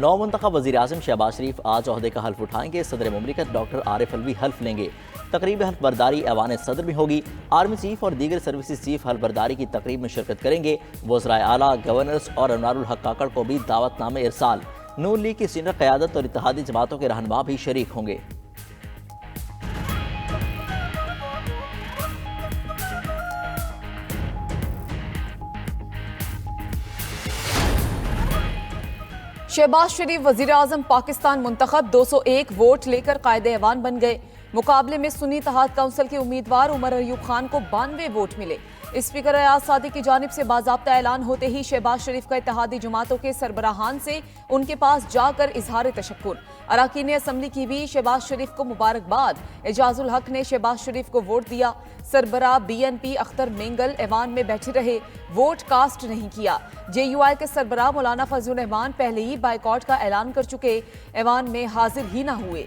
नौ मुंतखब वज़ीर आज़म शहबाज शरीफ आज ओहदे का हल्फ उठाएंगे। सदर मुमलिकत डॉक्टर आरिफ अलवी हल्फ लेंगे। तकरीब हल्फ बरदारी ऐवान सदर में होगी। आर्मी चीफ और दीगर सर्विसेज चीफ हल्फ बरदारी की तकरीब में शिरकत करेंगे। वज़राए आला, गवर्नर्स और अनवारुल हक काकड़ को भी दावतनामे इरसाल। नून लीग की सीनियर क़यादत और इत्तेहादी जमातों के रहनुमा भी शरीक होंगे। शहबाज शरीफ वजीर आजम पाकिस्तान मुंतखब 201 वोट लेकर कायदे ऐवान बन गए। मुकाबले में सुन्नी इत्तेहाद काउंसिल के उम्मीदवार उमर अयूब खान को 92 वोट मिले। स्पीकर अयाज सादी की जानिब से बाज़ाब्ता ऐलान होते ही शहबाज शरीफ का इत्तेहादी जमातों के सरबराहान से उनके पास जाकर इजहार तशक्कुर। अराकीन असम्बली की भी शहबाज शरीफ को मुबारकबाद। एजाजुल हक ने शहबाज शरीफ को वोट दिया। सरबराह BNP अख्तर मेंगल ऐवान में बैठे रहे, वोट कास्ट नहीं किया। JUI के सरबराह मौलाना फजलुर रहमान पहले ही बाइकॉट का ऐलान कर चुके, ऐवान में हाजिर ही न हुए।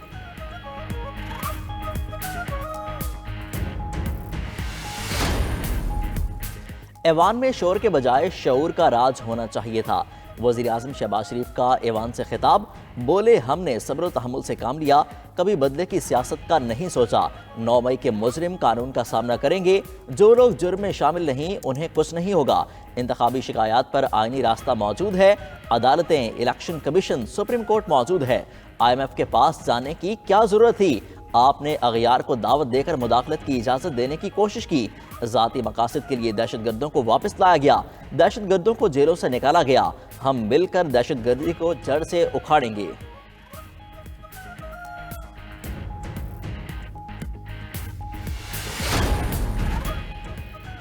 ऐवान में शोर के बजाय शऊर का राज होना चाहिए था। वज़ीर आज़म शहबाज शरीफ का ऐवान से खिताब, बोले हमने सब्र तहम्मुल से काम लिया, कभी बदले की सियासत का नहीं सोचा। 9 मई के मुजरिम कानून का सामना करेंगे। जो लोग जुर्म में शामिल नहीं उन्हें कुछ नहीं होगा। इंतखाबी शिकायत पर आईनी रास्ता मौजूद है। अदालतें, इलेक्शन कमीशन, सुप्रीम कोर्ट मौजूद है। IMF के पास जाने की क्या जरूरत थी? आपने अगयार को दावत देकर मुदाखलत की इजाजत देने की कोशिश की। जाती मकासद के लिए दहशतगर्दों को वापस लाया गया, दहशतगर्दों को जेलों से निकाला गया। हम मिलकर दहशतगर्दी को जड़ से उखाड़ेंगे।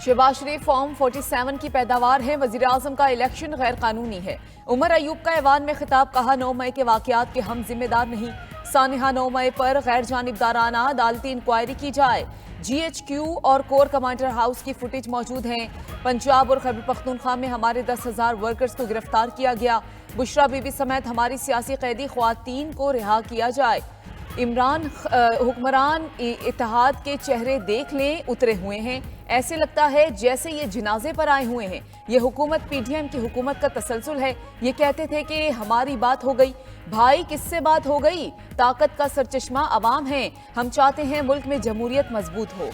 शहबाज शरीफ फॉर्म 47 की पैदावार है। वजीर आजम का इलेक्शन गैर कानूनी है। उमर अयूब का ऐवान में खिताब, कहा 9 मई के वाकयात के हम जिम्मेदार नहीं। सानिहा 9 मई पर गैर जानिबदाराना अदालती इंक्वायरी की जाए। GHQ और कोर कमांडर हाउस की फुटेज मौजूद हैं। पंजाब और खैबर पख्तूनख्वा में हमारे 10,000 वर्कर्स को गिरफ्तार किया गया। बुशरा बीबी समेत हमारी सियासी कैदी ख्वातीन को रिहा किया जाए। इमरान हुक्मरान इत्तेहाद के चेहरे देख लें, उतरे हुए हैं। ऐसे लगता है जैसे ये जिनाजे पर आए हुए हैं। ये हुकूमत PDM की हुकूमत का तसलसल है। ये कहते थे कि हमारी बात हो गई। भाई किससे बात हो गई? ताकत का सरचश्मा अवाम है। हम चाहते हैं मुल्क में जमहूरियत मजबूत हो।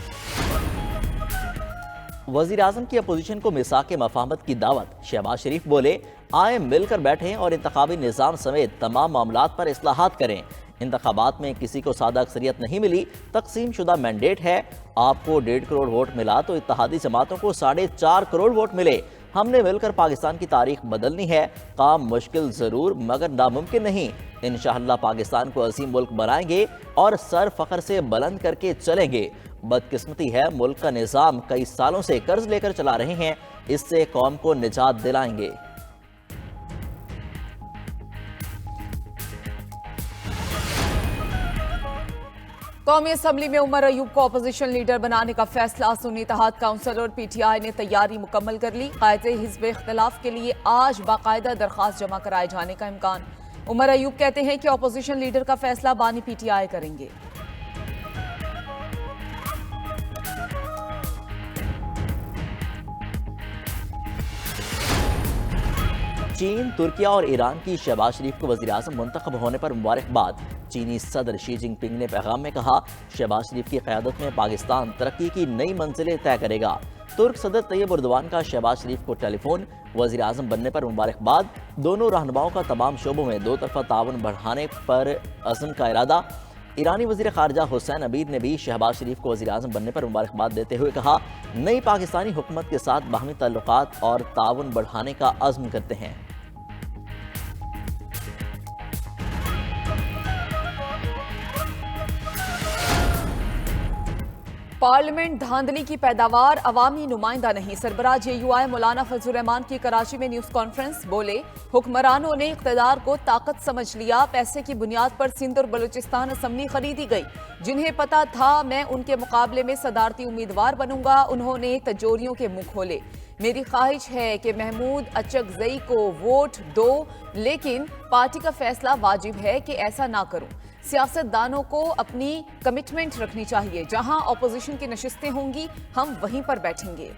वजीर आजम की अपोजिशन को मिसाक मफाहमत की दावत। शहबाज शरीफ बोले, आए मिलकर बैठें और इंतखाबी निज़ाम समेत तमाम मामलात पर इस्लाहात करें। इंतखाबात में किसी को सादा अक्सरियत नहीं मिली, तकसीम शुदा मैंडेट है। आपको 1.5 करोड़ वोट मिला तो इत्तेहादी जमातों को 4.5 करोड़ वोट मिले। हमने मिलकर पाकिस्तान की तारीख बदलनी है। काम मुश्किल जरूर मगर नामुमकिन नहीं। इंशाअल्लाह पाकिस्तान को अजीम मुल्क बनाएंगे और सर फख्र से बुलंद करके चलेंगे। बदकिस्मती है मुल्क का निज़ाम कई सालों से कर्ज लेकर चला रहे हैं। इससे कौम को निजात दिलाएंगे। कौमी असम्बली में उमर अयूब को अपोजिशन लीडर बनाने का फैसला। सुन्नी इत्तेहाद काउंसिल और PTI ने तैयारी मुकम्मल कर ली। कायदे हिज़्ब इख्तिलाफ के लिए आज बाकायदा दरख्वास्त जमा कराए जाने का इम्कान। उमर अयूब कहते हैं कि अपोजिशन लीडर का फैसला बानी PTI करेंगे। चीन, तुर्किया और ईरान की शहबाज शरीफ को वज़ीर आज़म मुंतखब होने पर मुबारकबाद। चीनी सदर शी जिनपिंग ने पैगाम में कहा, शहबाज शरीफ की क़यादत में पाकिस्तान तरक्की की नई मंजिलें तय करेगा। तुर्क सदर तैयब उर्दवान का शहबाज शरीफ को टेलीफोन, वज़ीर आज़म बनने पर मुबारकबाद। दोनों रहनुमाओं का तमाम शोबों में दो तरफा ताउन बढ़ाने पर अज़म का इरादा। ईरानी वज़ीर ख़ारजा हुसैन अमीर ने भी शहबाज शरीफ को वज़ीर आज़म बनने पर मुबारकबाद देते हुए कहा, नई पाकिस्तानी हुकूमत के साथ बाहमी ताल्लुकात और ताउन बढ़ाने का अज़्म करते हैं। पार्लियामेंट धांधली की पैदावार, अवामी नुमाइंदा नहीं। सरबराह JUI मौलाना फजलुर रहमान की कराची में न्यूज कॉन्फ्रेंस, बोले हुक्मरानों ने इख्तिदार को ताकत समझ लिया। पैसे की बुनियाद पर सिंध और बलूचिस्तान असम्बली खरीदी गई। जिन्हें पता था मैं उनके मुकाबले में सदारती उम्मीदवार बनूंगा, उन्होंने तजोरियों के मुंह खोले। मेरी ख्वाहिश है कि महमूद अचकजई को वोट दो, लेकिन पार्टी का फैसला वाजिब है कि ऐसा ना करूं। सियासतदानों को अपनी कमिटमेंट रखनी चाहिए। जहां ऑपोजिशन की नशिस्तें होंगी हम वहीं पर बैठेंगे।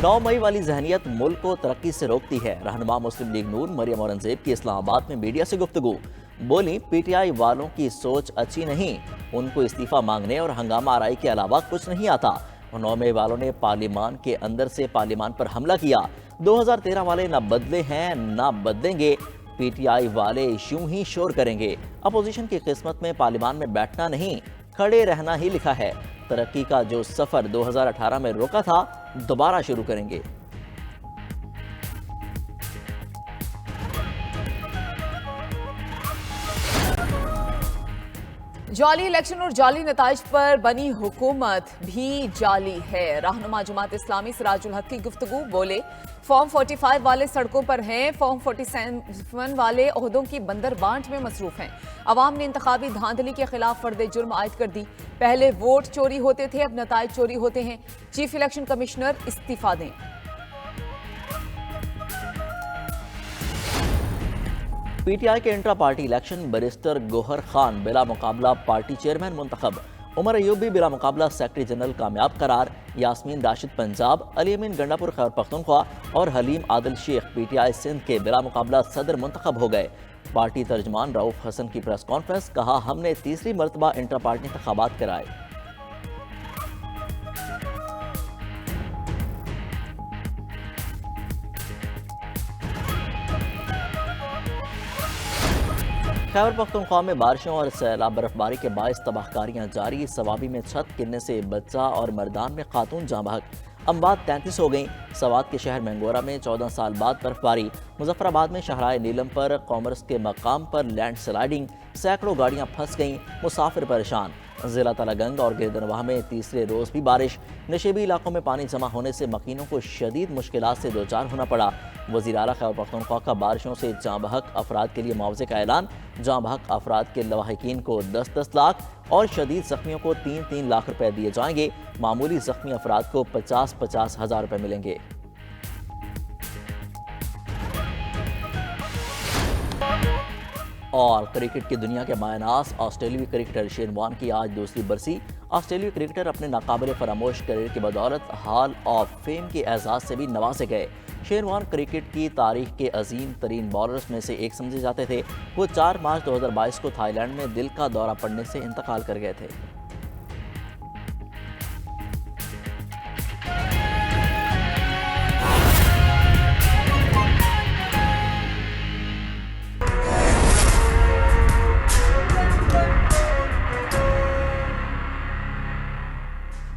9 मई वाली जहनियत मुल्क को तरक्की से रोकती है। रहनुमा मुस्लिम लीग नून मरियम औरंगजेब की इस्लामाबाद में मीडिया से गुफ्तगू। बोली, पीटीआई वालों की सोच अच्छी नहीं, उनको इस्तीफा मांगने और हंगामा आराई के अलावा कुछ नहीं आता। 9 मई वालों ने पार्लियामान के अंदर से पार्लियामान पर हमला किया। 2013 वाले ना बदले हैं ना बदलेंगे, पीटीआई वाले यूं ही शोर करेंगे। अपोजिशन की किस्मत में पार्लियामान में बैठना नहीं, खड़े रहना ही लिखा है। तरक्की का जो सफर 2018 में रोका था, दोबारा शुरू करेंगे। जाली इलेक्शन और जाली नताइज पर बनी हुकूमत भी जाली है। रहनुमा जमात इस्लामी सिराजुल हक की गुफ्तगू। बोले, फॉर्म 45 वाले सड़कों पर हैं, फॉर्म 47 वाले ओहदों की बंदर बांट में मसरूफ हैं। अवाम ने इंतखाबी धांधली के खिलाफ फर्द जुर्म आयद कर दी। पहले वोट चोरी होते थे, अब नताइज चोरी होते हैं। चीफ इलेक्शन कमिश्नर इस्तीफा दें। पीटीआई के intra party election, barrister Gohar Khan बिला मुकाबला पार्टी चेयरमैन मुंतखब। उमर अयूब भी बिला मुकाबला सेक्रेटरी जनरल कामयाब करार। यास्मीन राशिद पंजाब, अली अमीन गंडापुर खैबर पख्तूनख्वा और हलीम आदिल शेख पीटीआई सिंध के बिला मुकाबला सदर मुंतखब हो गए। पार्टी तर्जमान रऊफ हसन की प्रेस कॉन्फ्रेंस। कहा, हमने तीसरी मरतबा इंट्रा पार्टी इंतखाबात कराए। खैबर पख्तूनख्वा में बारिशों और सैलाब बर्फबारी के बायस तबाहकारियां जारी। सवाबी में छत गिरने से बच्चा और मर्दान में खातून जाँ बहक। अम्बाद 33 हो गई। सवात के शहर मैंगोरा में 14 साल बाद बर्फबारी। मुजफ्फराबाद में शाहराह नीलम पर कॉमर्स के मकाम पर लैंड स्लाइडिंग, सैकड़ों गाड़ियां फंस गईं, मुसाफिर परेशान। जिला तलागंग और गिरदनवाह में तीसरे रोज भी बारिश। नशेबी इलाकों में पानी जमा होने से मकीनों को शदीद मुश्किलात से दो चार होना पड़ा। वज़ीर आला खैबर पख्तूनख्वा का बारिशों से जाँ बहक अफराद के लिए मुआवजे का ऐलान। जाँ बहक अफराद के लवाहिकीन को 10-10 लाख और शदीद जख्मियों को 3-3 लाख रुपए दिए जाएंगे। मामूली जख्मी अफराद को 50-50 हज़ार रुपए मिलेंगे। और क्रिकेट की दुनिया के मायनास ऑस्ट्रेलियाई क्रिकेटर शेन वॉर्न की आज दूसरी बरसी। ऑस्ट्रेलियाई क्रिकेटर अपने नाकाबिल फरामोश करियर की बदौलत हॉल ऑफ फेम के एजाज से भी नवाजे गए। शेन वॉर्न क्रिकेट की तारीख के अजीम तरीन बॉलर्स में से एक समझे जाते थे। वो 4 मार्च 2022 को थाईलैंड में दिल का दौरा पड़ने से इंतकाल कर गए थे।